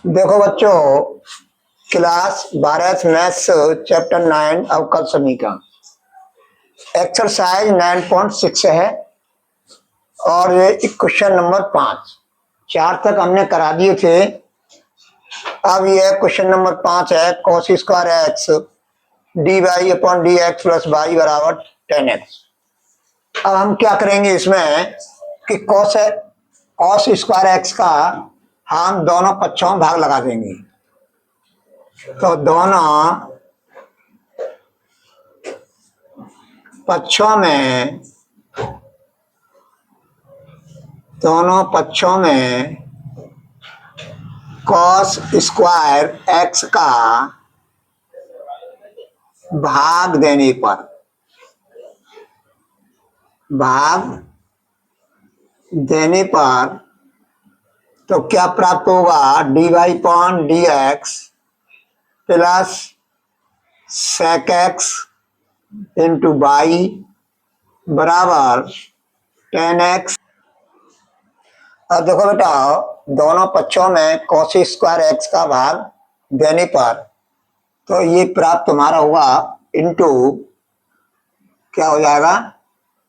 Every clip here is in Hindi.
देखो बच्चों, क्लास 12 मैथ्स चैप्टर 9 अवकल समीकरण एक्सरसाइज 9.6 है और ये क्वेश्चन नंबर 5। 4 तक हमने करा दिए थे। अब ये क्वेश्चन नंबर 5 है। Cos square x d y upon d x plus y बराबर 10x। अब हम क्या करेंगे इसमें कि कॉस स्क्वायर एक्स का हम दोनों पक्षों में भाग लगा देंगे। तो दोनों पक्षों में कॉस स्क्वायर एक्स का भाग देने पर तो क्या प्राप्त होगा? D y upon d x plus sec x into y बराबर 10x। अब देखो बेटा, दोनों पक्षों में कॉस स्क्वायर एक्स का भाग देने पर तो ये प्राप्त हमारा होगा इंटू क्या हो जाएगा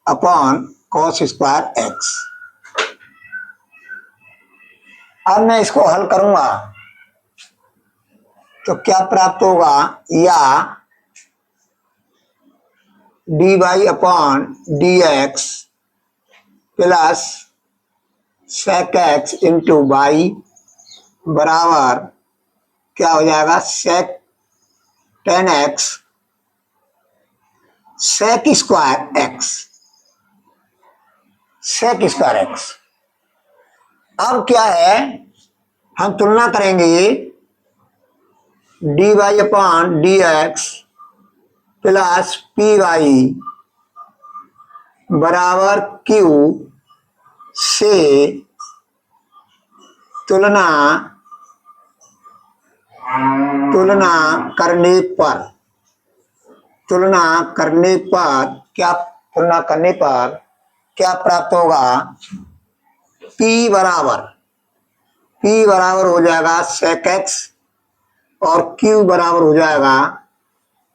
अपॉन कॉस स्क्वायर एक्स। अब मैं इसको हल करूंगा तो क्या प्राप्त होगा? या d y upon d x plus sec x into y बराबर क्या हो जाएगा? Sec 10x sec square x. अब क्या है, हम तुलना करेंगे d y upon d x plus p y बराबर क्यू से तुलना करने पर क्या प्राप्त होगा? P बराबर हो जाएगा सेक एक्स और Q बराबर हो जाएगा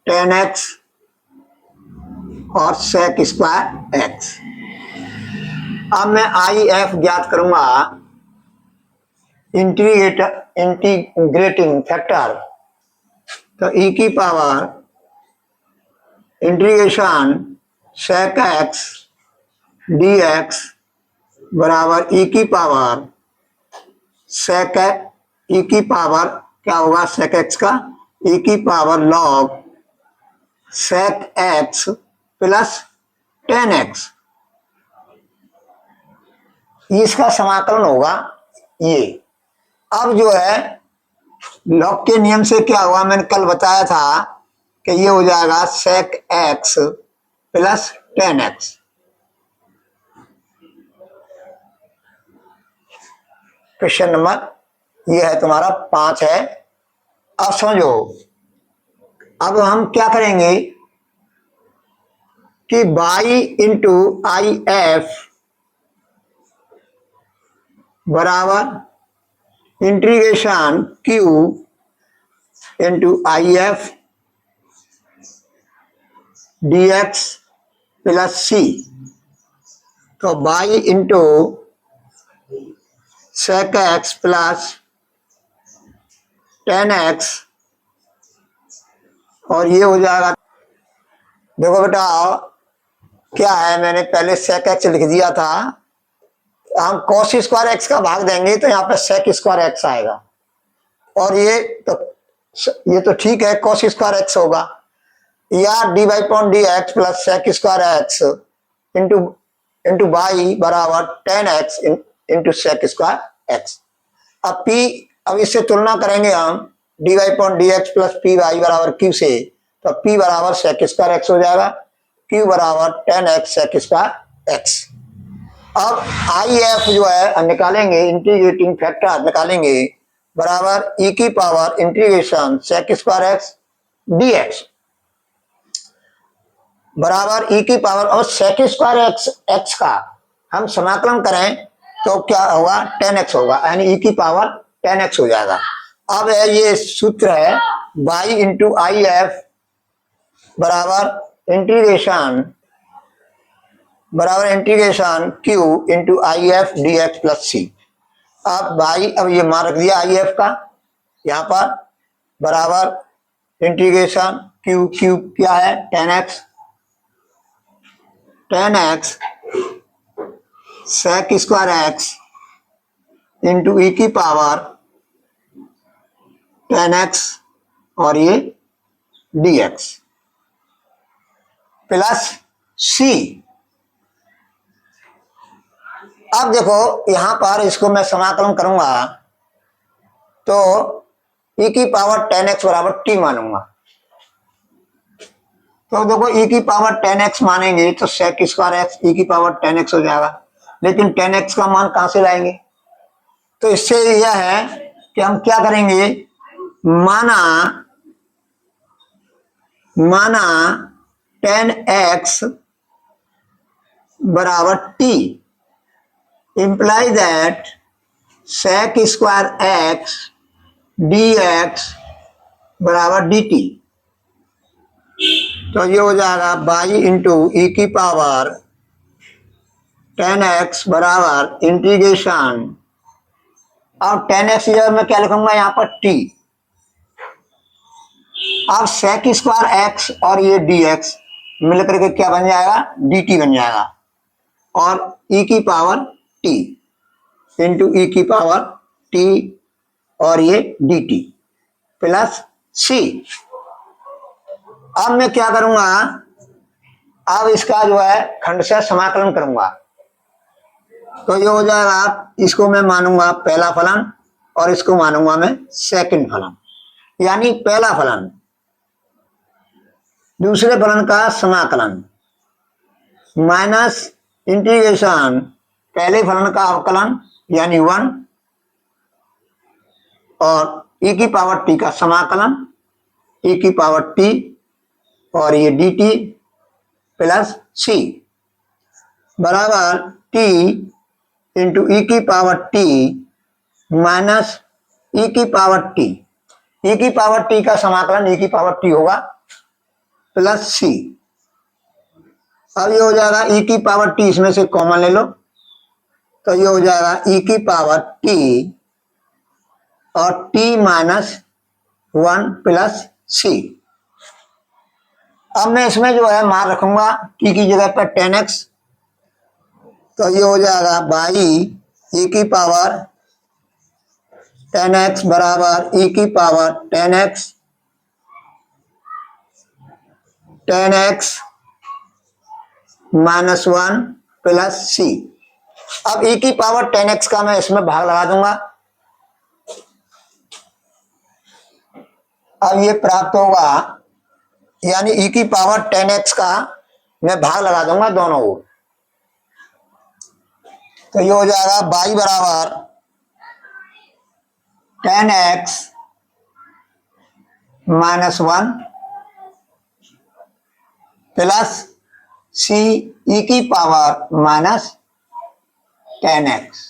10x और सेक स्क्वायर एक्स। अब मैं आई एफ ज्ञात करूंगा, इंटीग्रेटिंग फैक्टर। तो ई की power integration sec x d x बराबर ई की पावर क्या होगा? सेक एक्स का ई की power log sec x plus 10x। इसका समाकलन होगा ये। अब जो है लॉग के नियम से क्या हुआ, मैंने कल बताया था कि ये हो जाएगा sec x plus 10x। Question number ये है तुम्हारा 5 है। अब समझो, अब हम क्या करेंगे कि बाई इंटू आई एफ बराबर integration Q into I F D x plus C. तो y into sec x plus 10x और ये हो जाएगा। देखो बेटा क्या है, मैंने पहले सेक एक्स लिख दिया था। हम कॉस स्क्वायर एक्स का भाग देंगे तो यहाँ पे सेक स्क्वायर एक्स आएगा और ये तो ठीक है, कॉस स्क्वायर एक्स होगा। या d y upon d x plus sec square x into y बराबर 10x into sec square x. अब इससे तुलना करेंगे हम d y upon d x plus p y बराबर क्यू से। तो पी बराबर सेक स्क्वायर एक्स हो जाएगा, क्यू बराबर 10x सेक स्क्वायर एक्स। अब आई एफ जो है निकालेंगे, इंटीग्रेटिंग फैक्टर निकालेंगे बराबर ई की power integration sec square x d x बराबर ई की पावर और सेक स्क्वायर एक्स का हम समाकलन करें तो क्या होगा? 10x होगा, यानी ई की पावर 10x हो जाएगा। अब है ये सूत्र है y इंटू आई एफ बराबर integration q into I F D x plus C. अब भाई अब ये मान रख दिया आई एफ का यहाँ पर बराबर इंटीग्रेशन क्यू क्यू क्या है 10x sec square x into E की पावर 10x और ये dx प्लस c। अब देखो यहां पर इसको मैं समाकलन करूंगा तो e की पावर 10x बराबर t मानूंगा। तो देखो e की पावर 10x मानेंगे तो सेक स्क्वायर एक्स e की पावर 10x हो जाएगा, लेकिन 10x का मान कहां से लाएंगे? तो इससे यह है कि हम क्या करेंगे, माना 10x बराबर t imply that sec square x dx बराबर dt। तो ये हो जाएगा बाई इंटू ई की पावर 10x बराबर इंटीग्रेशन, और 10x जगह मैं क्या लिखूंगा यहाँ पर t। अब सेक स्क्वायर एक्स और ये dx मिलकर के क्या बन जाएगा dt बन जाएगा, और e की पावर t इंटू ई की पावर t और ये dt प्लस c। अब मैं क्या करूंगा, अब इसका जो है खंड से समाकलन करूंगा तो ये हो जाएगा, इसको मैं मानूंगा पहला फलन और इसको मानूंगा मैं सेकंड फलन, यानी पहला फलन दूसरे फलन का समाकलन माइनस इंटीग्रेशन पहले फलन का अवकलन यानी 1 और e की पावर t का समाकलन e की पावर t और ये dt प्लस c बराबर t इंटू ई की पावर t माइनस ई की पावर t। ई की पावर t का समाकलन ई की पावर t होगा प्लस c। अब ये हो जाएगा ई की पावर t, इसमें से कॉमन ले लो तो ये हो जाएगा ई की पावर t और t माइनस 1 प्लस c। अब मैं इसमें जो है मान रखूंगा t की जगह पर 10x, तो ये हो जाएगा बाई ई की पावर 10x बराबर ई की power 10x minus 1 plus c। अब e की पावर 10x का मैं इसमें भाग लगा दूंगा, अब ये प्राप्त होगा, यानी e की पावर 10x का मैं भाग लगा दूंगा दोनों ओर, तो ये हो जाएगा बाई बराबर 10x minus 1 plus c e की पावर माइनस 10x।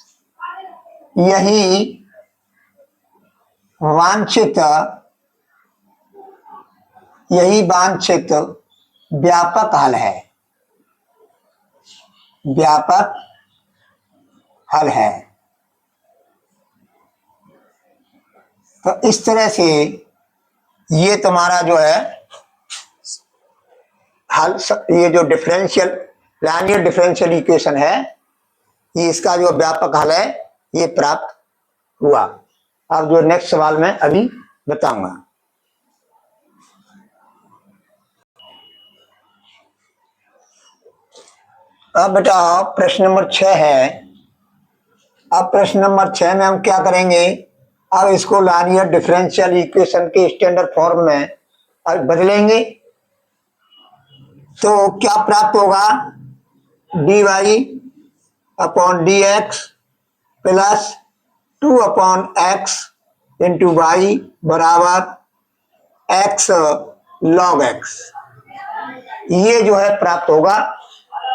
यही वांछित व्यापक हल है, व्यापक हल है। तो इस तरह से ये तुम्हारा जो है हल, ये जो लीनियर डिफरेंशियल इक्वेशन है, ये इसका जो व्यापक हल है ये प्राप्त हुआ। अब जो नेक्स्ट सवाल मैं अभी बताऊंगा। अब बेटा प्रश्न नंबर 6 है। अब प्रश्न नंबर 6 में हम क्या करेंगे, अब इसको लीनियर डिफरेंशियल इक्वेशन के स्टैंडर्ड फॉर्म में अब बदलेंगे तो क्या प्राप्त होगा, dy upon dx plus 2 upon x into y बराबर x log x। ये जो है प्राप्त होगा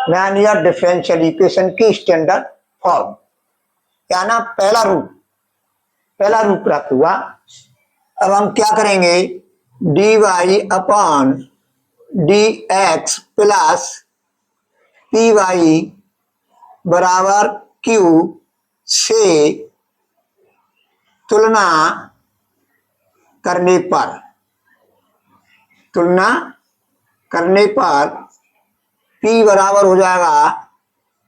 लीनियर डिफरेंशियल इक्वेशन की स्टैंडर्ड फॉर्म, क्या ना पहला रूप प्राप्त हुआ। अब हम क्या करेंगे, d y upon d x plus p y बराबर क्यू से तुलना करने पर, तुलना करने पर P बराबर हो जाएगा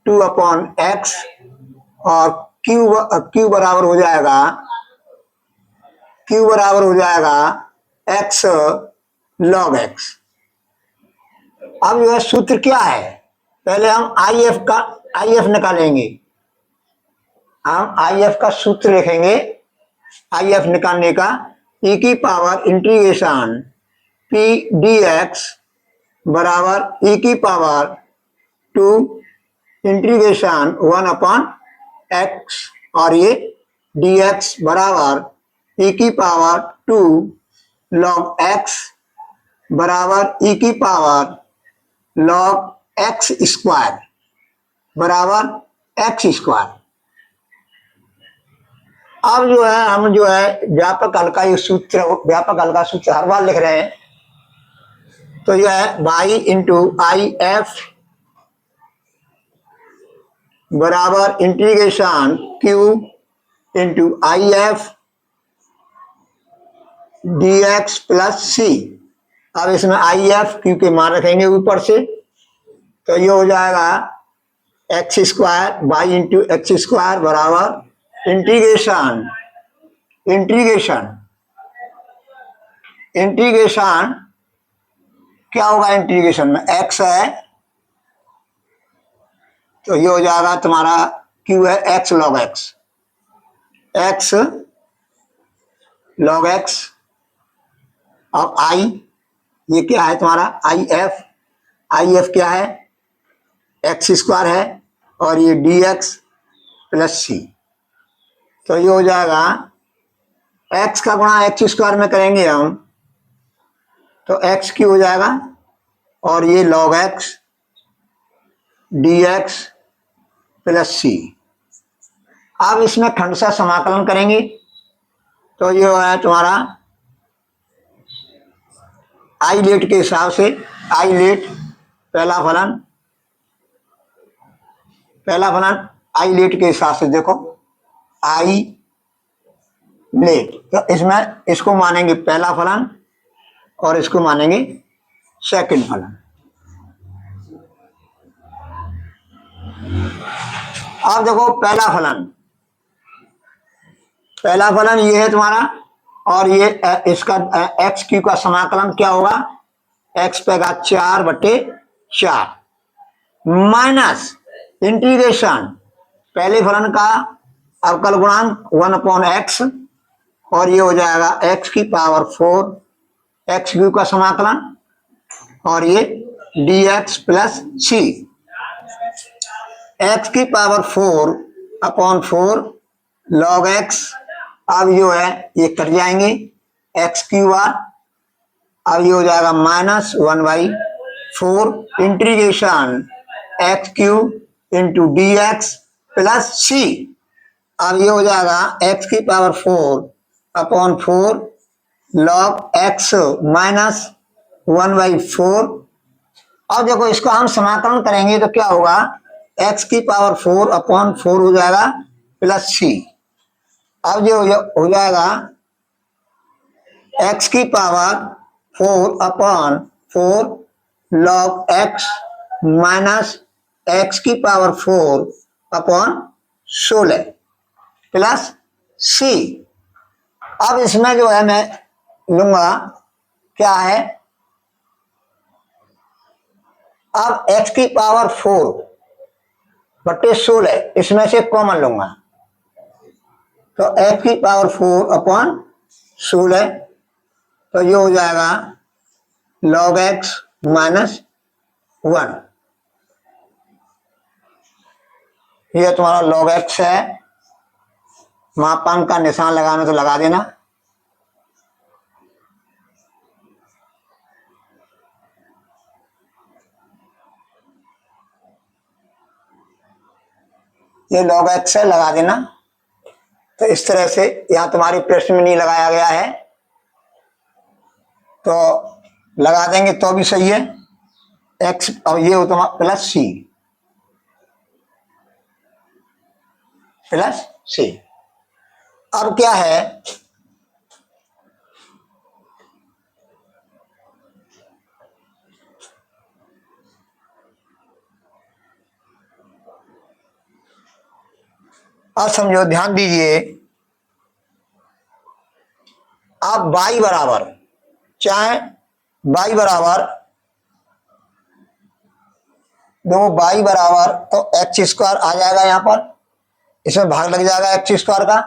2/x और Q बराबर हो जाएगा, Q बराबर हो जाएगा x log x। अब यह सूत्र क्या है, पहले हम आई एफ निकालेंगे, हम आई एफ का सूत्र लिखेंगे। आई एफ निकालने का e की पावर इंटीग्रेशन P dx बराबर e की पावर 2 इंटीग्रेशन 1/x और ये dx बराबर e की पावर 2 log x बराबर e की पावर log x स्क्वायर बराबर x स्क्वायर। अब जो है हम जो है व्यापक हल का ये सूत्र, व्यापक हल का सूत्र हर बार लिख रहे हैं, तो यह है y इंटू आई एफ बराबर integration q into I F D x plus C. अब इसमें आई एफ क्यू के मान रखेंगे ऊपर से, तो ये हो जाएगा x square y into x square बराबर इंटीग्रेशन इंटीग्रेशन इंटीग्रेशन क्या होगा, इंटीग्रेशन में x है तो ये हो जाएगा तुम्हारा q है x log x, x log x। अब i ये क्या है तुम्हारा आई एफ क्या है, एक्स स्क्वायर है और ये डी एक्स प्लस सी, तो ये हो जाएगा x का गुणा एक्स स्क्वायर में करेंगे हम तो x की हो जाएगा और ये log x D x plus C. अब इसमें खंडशः समाकलन करेंगे तो ये है तुम्हारा आई लेट के हिसाब से, आई लेट पहला फलन आई लेट के हिसाब से देखो, आई लेट तो इसमें इसको मानेंगे पहला फलन और इसको मानेंगे सेकंड फलन। अब देखो पहला फलन ये है तुम्हारा और ये इसका एक्स क्यू का समाकलन क्या होगा, एक्स पे का 4/4 माइनस इंटीग्रेशन पहले फलन का अवकल गुणांक 1/x और ये हो जाएगा x की पावर 4 एक्स क्यू का समाकलन और ये dx प्लस सी, एक्स की पावर 4/4 log x। अब जो है ये कट जाएंगे एक्स क्यू बार, अब ये हो जाएगा -1/4 integration X cube into D x plus C. अब ये हो जाएगा एक्स की पावर 4/4 log x -1/4। अब देखो इसको हम समाकलन करेंगे तो क्या होगा, x की पावर 4/4 हो जाएगा प्लस सी। अब जो हो जाएगा x की power 4/4 log x minus x की पावर 4/16 प्लस सी। अब इसमें जो है मैं लूंगा क्या है, अब x की पावर 4/16 इसमें से कॉमन लूंगा तो x की पावर 4/16 तो ये हो जाएगा log x -1। ये तुम्हारा log x है, मापांक का निशान लगाना तो लगा देना। ये log x है, लगा देना। तो इस तरह से यहाँ तुम्हारी प्रश्न में नहीं लगाया गया है तो लगा देंगे तो भी सही है। एक्स और ये होता प्लस सी, प्लस सी। अब क्या है, अब समझो, ध्यान दीजिए। आप y बराबर, चाहे y बराबर, देखो y बराबर तो एक्स स्क्वायर आ जाएगा, यहां पर इसमें भाग लग जाएगा एक्स स्क्वायर का,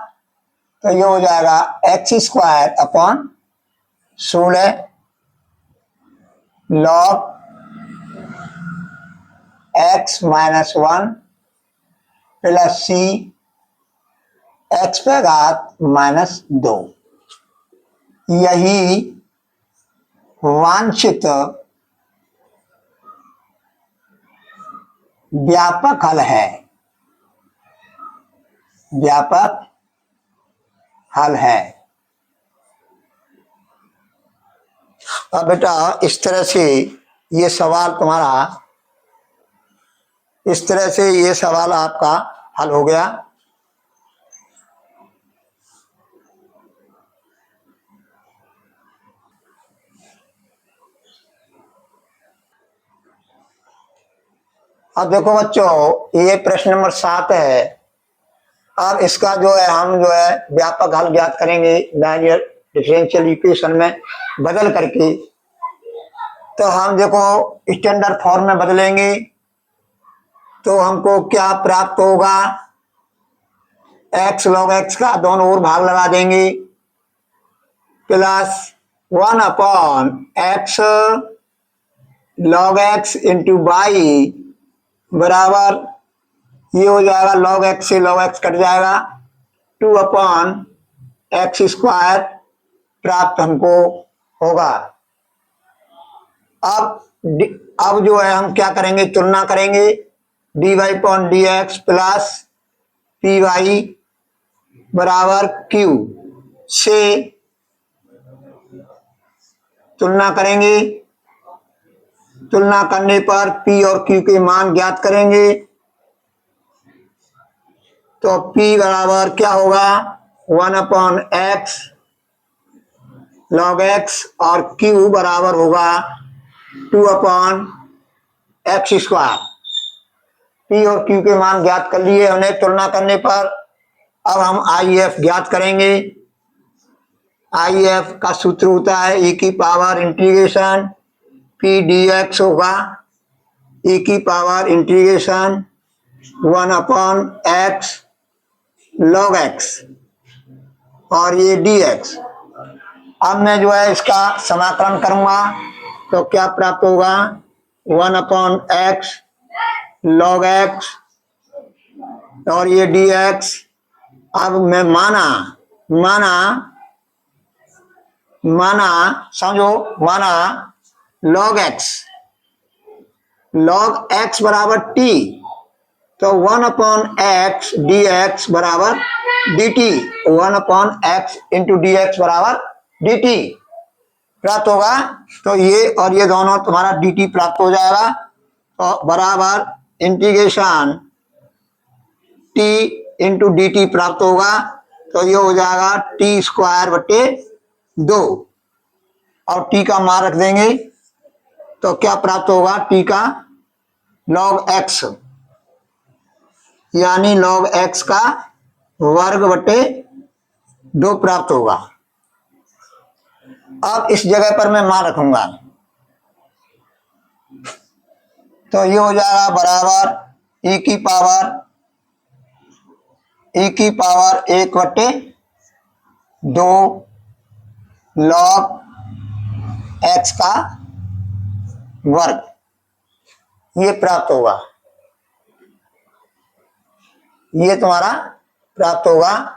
तो ये हो जाएगा x square upon 16 log X minus 1 plus C X पे घात माइनस 2। यही वांछित व्यापक हल है, व्यापक हल है। अब बेटा इस तरह से ये सवाल तुम्हारा, इस तरह से ये सवाल आपका हल हो गया। अब देखो बच्चों, ये प्रश्न नंबर 7 है। अब इसका जो है हम जो है व्यापक हल ज्ञात करेंगे लाइनियर डिफरेंशियल इक्वेशन में बदल करके। तो हम देखो स्टैंडर्ड फॉर्म में बदलेंगे तो हमको क्या प्राप्त होगा, एक्स लॉग एक्स का दोनों ओर भाग लगा देंगे plus 1 upon x log x into y बराबर, ये हो जाएगा लॉग एक्स से लॉग एक्स कट जाएगा, 2 अपॉन एक्स स्क्वायर प्राप्त हमको होगा। अब जो है हम क्या करेंगे, तुलना करेंगे, d y upon d x plus p y बराबर क्यू से तुलना करेंगे। तुलना करने पर P और Q के मान ज्ञात करेंगे। तो P बराबर क्या होगा, 1 अपॉन एक्स लॉग एक्स और Q बराबर होगा 2 अपॉन एक्स स्क्वायर। P और Q के मान ज्ञात कर लिए हमने तुलना करने पर। अब हम IF ज्ञात करेंगे। IF का सूत्र होता है e की पावर इंटीग्रेशन P dx होगा e की power integration 1 upon x log x और ये dx। अब मैं जो है इसका समाकलन करूंगा तो क्या प्राप्त होगा, 1 अपॉन एक्स लॉग एक्स और ये dx। अब मैं माना समझो, माना लॉग एक्स बराबर टी, तो 1 अपॉन एक्स डी एक्स बराबर D T, 1 upon x into D x बराबर डी टी प्राप्त होगा। तो ये और ये दोनों तुम्हारा डी टी प्राप्त हो जाएगा, तो बराबर integration T into D T प्राप्त होगा। तो ये हो जाएगा टी स्क्वायर बटे 2 और टी का मान रख देंगे तो क्या प्राप्त होगा, टी का लॉग एक्स यानी लॉग एक्स का वर्ग बटे 2 प्राप्त होगा। अब इस जगह पर मैं मान रखूंगा तो ये हो जाएगा बराबर e की पावर 1 बटे 2 लॉग एक्स का वर्ग, ये प्राप्त होगा, ये तुम्हारा प्राप्त होगा।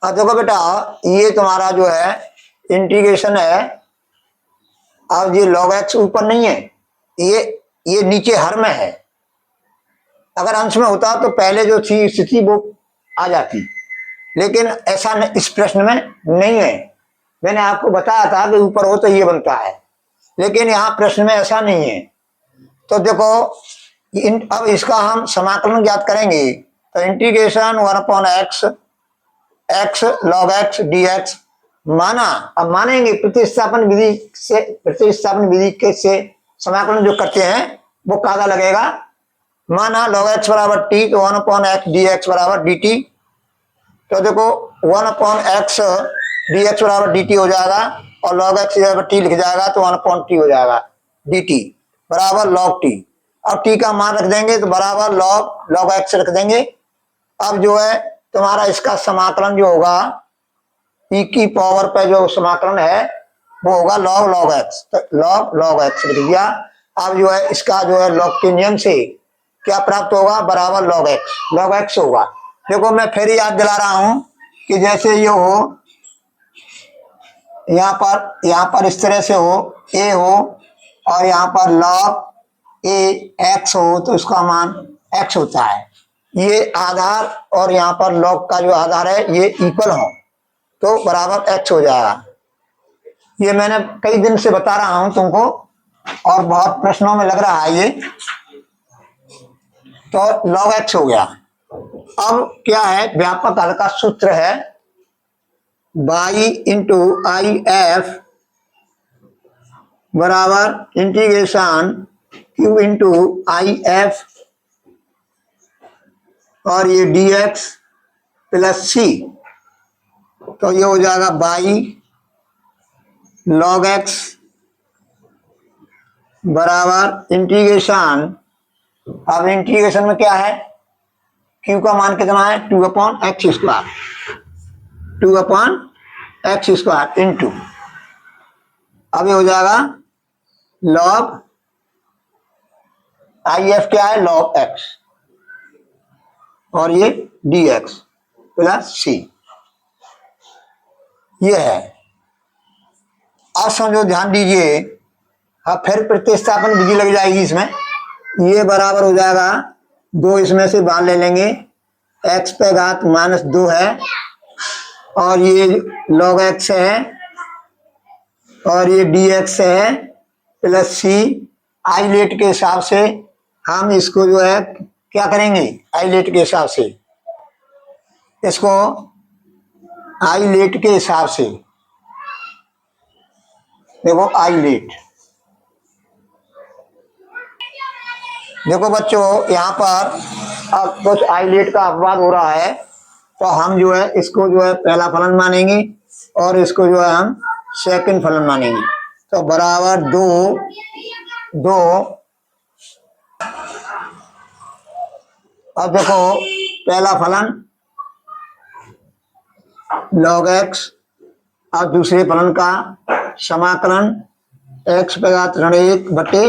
देखो बेटा, ये तुम्हारा जो है इंटीग्रेशन है। अब ये लॉग एक्स ऊपर नहीं है, ये नीचे हर में है, अगर अंश में होता तो पहले जो थी स्थिति वो आ जाती, लेकिन ऐसा इस प्रश्न में नहीं है। मैंने आपको बताया था कि ऊपर हो तो ये बनता है, लेकिन यहाँ प्रश्न में ऐसा नहीं है। तो देखो अब इसका हम समाकलन ज्ञात करेंगे, तो integration 1/x x log x dx माना। अब मानेंगे प्रतिस्थापन विधि से, प्रतिस्थापन विधि के से समाकलन जो करते हैं वो कायदा लगेगा। माना log x बराबर t, तो 1/x dx बराबर dt। तो देखो 1/x dx बराबर dt हो जाएगा, और log x बराबर t लिख जाएगा, तो 1/t हो जाएगा dt बराबर log t। अब t का मान रख देंगे तो बराबर log x रख देंगे। अब जो है तुम्हारा इसका समाकलन जो होगा e की पावर पे जो समाकलन है वो होगा log x, तो log x लिख दिया। अब जो है इसका जो है log के नियम से क्या प्राप्त होगा, बराबर log x होगा। देखो मैं फिर याद दिला रहा हूं कि जैसे ये हो, यहाँ पर इस तरह से हो, a हो, और यहाँ पर log a x हो, तो इसका मान x होता है। ये आधार और यहाँ पर log का जो आधार है ये इक्वल हो तो बराबर x हो जाएगा। ये मैंने कई दिन से बता रहा हूं तुमको, और बहुत प्रश्नों में लग रहा है ये, तो log x हो गया। अब क्या है, व्यापक हल का सूत्र है y इंटू आई एफ बराबर integration q into I F, और ये dx प्लस c, तो ये हो जाएगा y log x बराबर इंटीग्रेशन। अब इंटीग्रेशन में क्या है, q का मान कितना है, 2/x square, 2/x square into, अब ये हो जाएगा log आई एफ क्या है, log x, और ये dx प्लस c, ये है। अब समझो, ध्यान दीजिए। अब फिर प्रतिस्थापन विधि लग जाएगी इसमें। ये बराबर हो जाएगा 2, इसमें से बाहर ले लेंगे, x पे घात -2 है, और ये log x है, और ये dx है प्लस c। आइलेट के हिसाब से हम इसको जो है क्या करेंगे, आइलेट के हिसाब से, इसको आइलेट के हिसाब से देखो, आइलेट देखो बच्चों, यहाँ पर अब कुछ आइलेट का अपवाद हो रहा है, तो हम जो है इसको जो है पहला फलन मानेंगे, और इसको जो है हम सेकंड फलन मानेंगे। तो बराबर 2 अब देखो पहला फलन log x, और दूसरे फलन का समाकलन x पे घात ऋण 1 बटे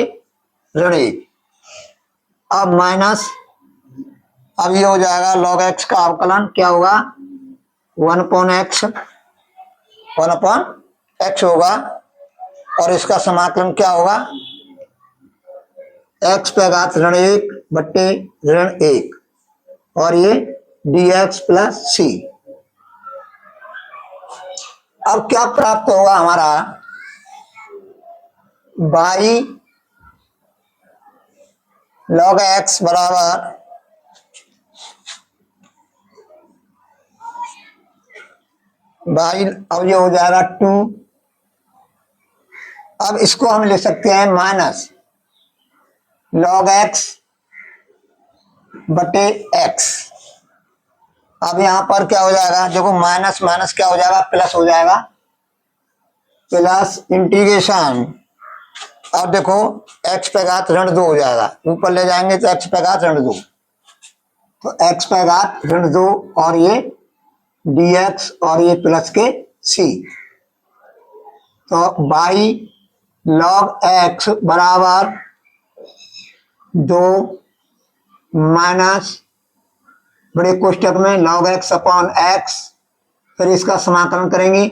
ऋण 1। अब माइनस, अब ये हो जाएगा log x का अवकलन क्या होगा, 1/x होगा, और इसका समाकलन क्या होगा, x पे घात ऋण 1 बटे ऋण 1, और ये dx प्लस c। अब क्या प्राप्त होगा हमारा, y log x बराबर अब ये हो जाएगा 2। अब इसको हम ले सकते हैं माइनस log x बटे x। अब यहां पर क्या हो जाएगा, देखो माइनस माइनस क्या हो जाएगा, प्लस हो जाएगा, प्लस इंटीग्रेशन। अब देखो x पे घात ऋण 2 हो जाएगा, ऊपर ले जाएंगे तो x पे घात ऋण 2, तो x पे घात ऋण 2, और ये dx, और ये प्लस के c। तो y log x बराबर 2 माइनस बड़े कोष्टक में log x अपॉन x, फिर इसका समाकलन करेंगे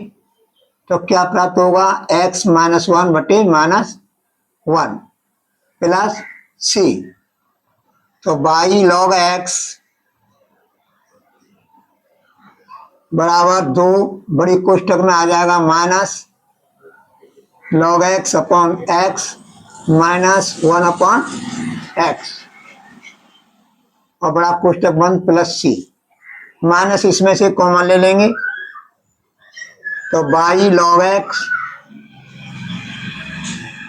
तो क्या प्राप्त होगा, x -1 बटे -1 प्लस c। तो बाई लॉग एक्स बराबर 2 बड़ी कोष्टक में आ जाएगा minus log x upon x minus 1 upon x और बड़ा कोष्टक बंद प्लस सी माइनस इसमें से कॉमन ले लेंगे तो बाई लॉग एक्स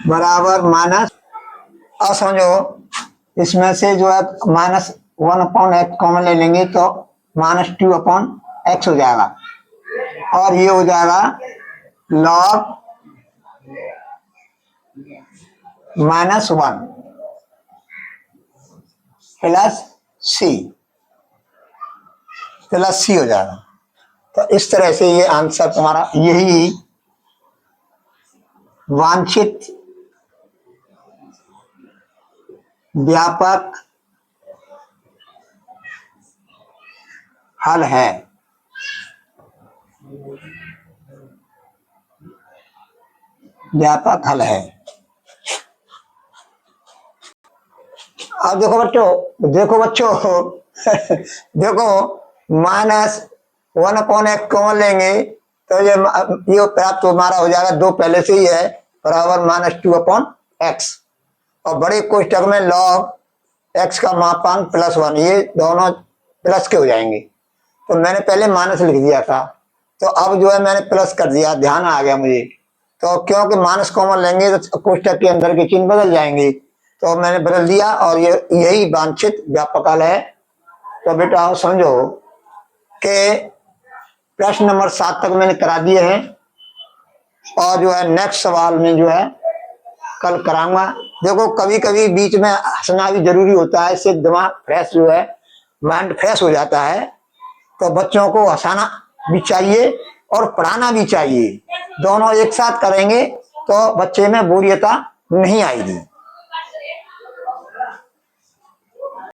बराबर माइनस। अब समझो इसमें से जो है माइनस 1 अपॉन एक्स कॉमन ले लेंगे तो माइनस 2 अपॉन एक्स हो जाएगा और ये हो जाएगा लॉग माइनस 1 प्लस सी हो जाएगा। तो इस तरह से ये आंसर तुम्हारा यही वांछित व्यापक हल है। व्यापक हल है। अब देखो बच्चों देखो माइनस 1 अपॉन एक्स कॉमन लेंगे तो ये प्राप्त हमारा हो जाएगा 2 पहले से ही है बराबर माइनस 2 अपॉन एक्स और बड़े कोष्टक में लॉग एक्स का मापांक प्लस 1 ये दोनों प्लस के हो जाएंगे। तो मैंने पहले माइनस लिख दिया था तो अब जो है मैंने प्लस कर दिया, ध्यान आ गया मुझे। तो क्योंकि माइनस कॉमन लेंगे तो कोष्टक के अंदर के चिन्ह बदल जाएंगे तो मैंने बदल दिया और ये यही वांछित व्यापक हल है। तो बेटा समझो कि प्रश्न नंबर 7 तक मैंने करा दिए हैं और जो है नेक्स्ट सवाल में जो है कल कराऊंगा। देखो कभी कभी बीच में हंसना भी जरूरी होता है, इससे दिमाग फ्रेश जो है माइंड फ्रेश हो जाता है। तो बच्चों को हंसाना भी चाहिए और पढ़ाना भी चाहिए, दोनों एक साथ करेंगे तो बच्चे में बोरियता नहीं आएगी।